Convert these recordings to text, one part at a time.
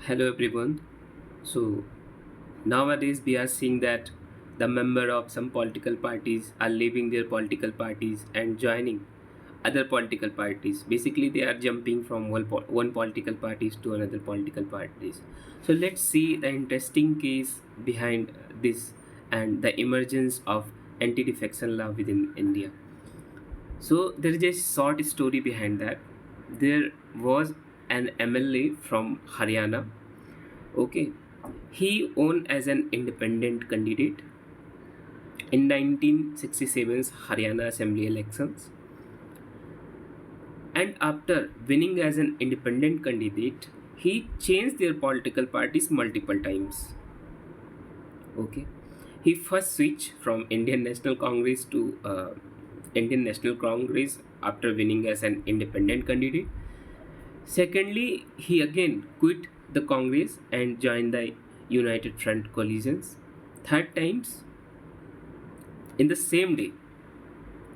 Hello everyone. So nowadays we are seeing that the member of some political parties are leaving their political parties and joining other political parties. Basically, they are jumping from one political parties to another political parties. So let's see the interesting case behind this and the emergence of anti-defection law within India. So there is a short story behind that. There was an MLA from Haryana. Okay, he won as an independent candidate in 1967's Haryana Assembly elections, and after winning as an independent candidate, he changed their political parties multiple times. Okay, he first switched from Indian National Congress to Indian National Congress after winning as an independent candidate. Secondly, he again quit the Congress and joined the United Front coalitions. Third times in the same day.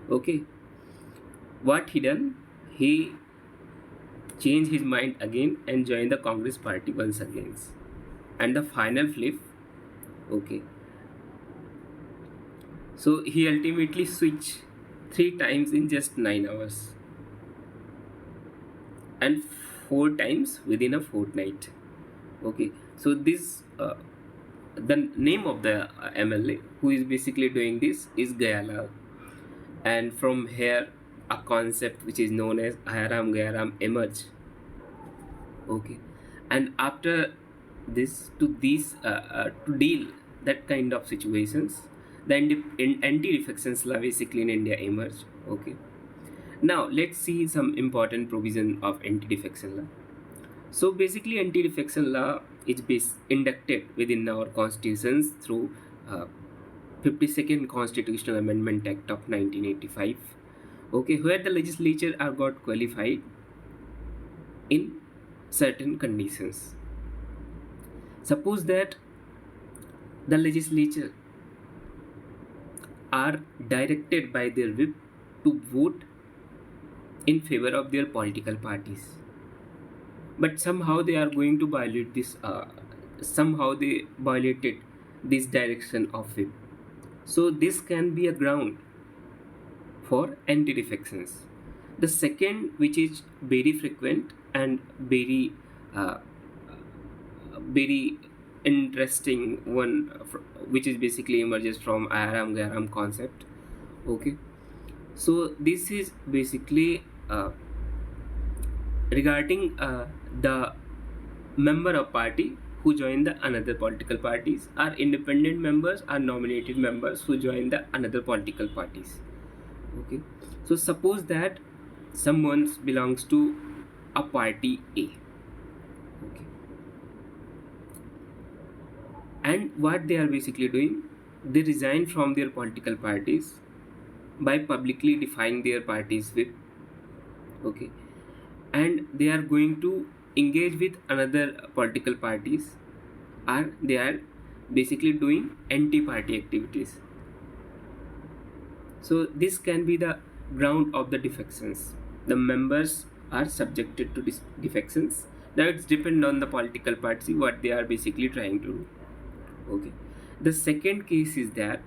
Okay, what he done? He changed his mind again and joined the Congress party once again. And the final flip. Okay, so he ultimately switched three times in just 9 hours and four times within a fortnight. Okay, so this the name of the MLA who is basically doing this is Gayalal, and from here a concept which is known as Ayaram Gayaram emerged. Okay, and after this to deal that kind of situations, the anti-defections law basically in India emerged. Okay, now let's see some important provision of anti-defection law. So basically, anti-defection law is inducted within our constitutions through 52nd Constitutional Amendment Act of 1985. Okay, where the legislature are got qualified in certain conditions. Suppose that the legislature are directed by their whip to vote in favor of their political parties, but somehow they are going to violate this. Somehow they violated this direction of whip. So this can be a ground for anti-defections. The second, which is very frequent and uh, very interesting one, which is basically emerges from Ayaram Gayaram concept. Okay, so this is basically regarding the member of party who join the another political parties, are independent members, are nominated members who join the another political parties. Okay, so suppose that someone belongs to a party A. Okay, and what they are basically doing, they resign from their political parties by publicly defying their parties with. Okay, and they are going to engage with another political parties, or they are basically doing anti-party activities. So this can be the ground of the defections. The members are subjected to defections. Now it's depend on the political party what they are basically trying to do. Okay, the second case is that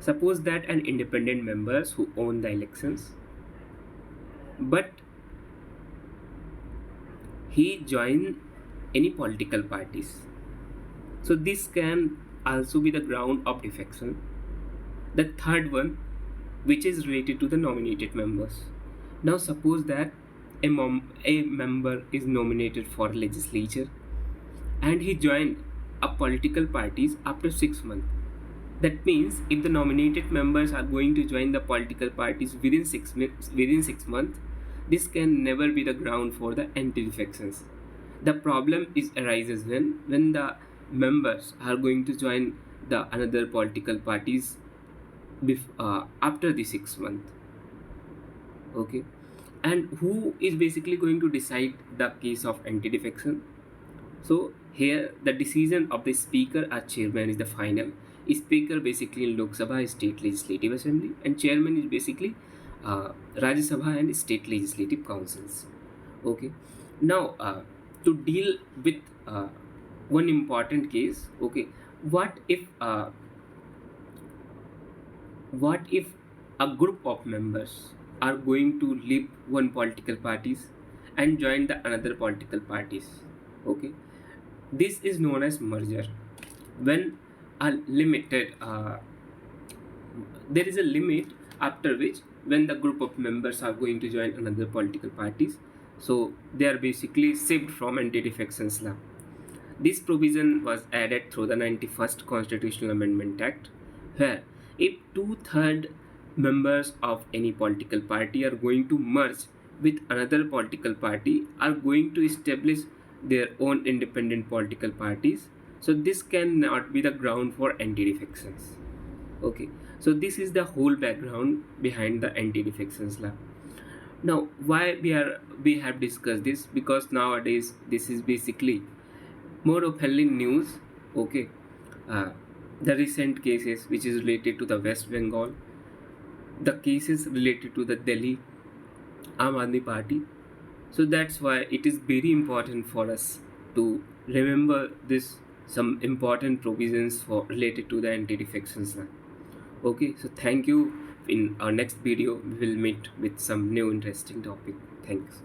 suppose that an independent members who own the elections, but he join any political parties. So this can also be the ground of defection. The third one, which is related to the nominated members. Now suppose that a member is nominated for legislature and he joined a political parties after 6 months. That means if the nominated members are going to join the political parties within 6 months, this can never be the ground for the anti-defections. The problem is arises when the members are going to join the another political parties after the 6 month. Okay, and who is basically going to decide the case of anti-defection? So here the decision of the speaker or chairman is the final. Speaker basically in Lok Sabha, state legislative assembly, and chairman is basically Rajya Sabha and state legislative councils. Okay, now to deal with one important case. Okay, what if uh, what if a group of members are going to leave one political parties and join the another political parties? Okay, this is known as merger. When a limited there is a limit after which when the group of members are going to join another political parties, so they are basically saved from anti-defections law. This provision was added through the 91st Constitutional Amendment Act, where if two-thirds members of any political party are going to merge with another political party, are going to establish their own independent political parties, so this cannot be the ground for anti-defections. Okay, so this is the whole background behind the anti-defections law. Now, why we have discussed this? Because nowadays this is basically more openly news. Okay, uh, the recent cases which is related to the West Bengal, the cases related to the Delhi Aam Aadmi Party. So that's why it is very important for us to remember this some important provisions for related to the anti-defections law. Okay, so thank you. In our next video, we will meet with some new interesting topic. Thanks.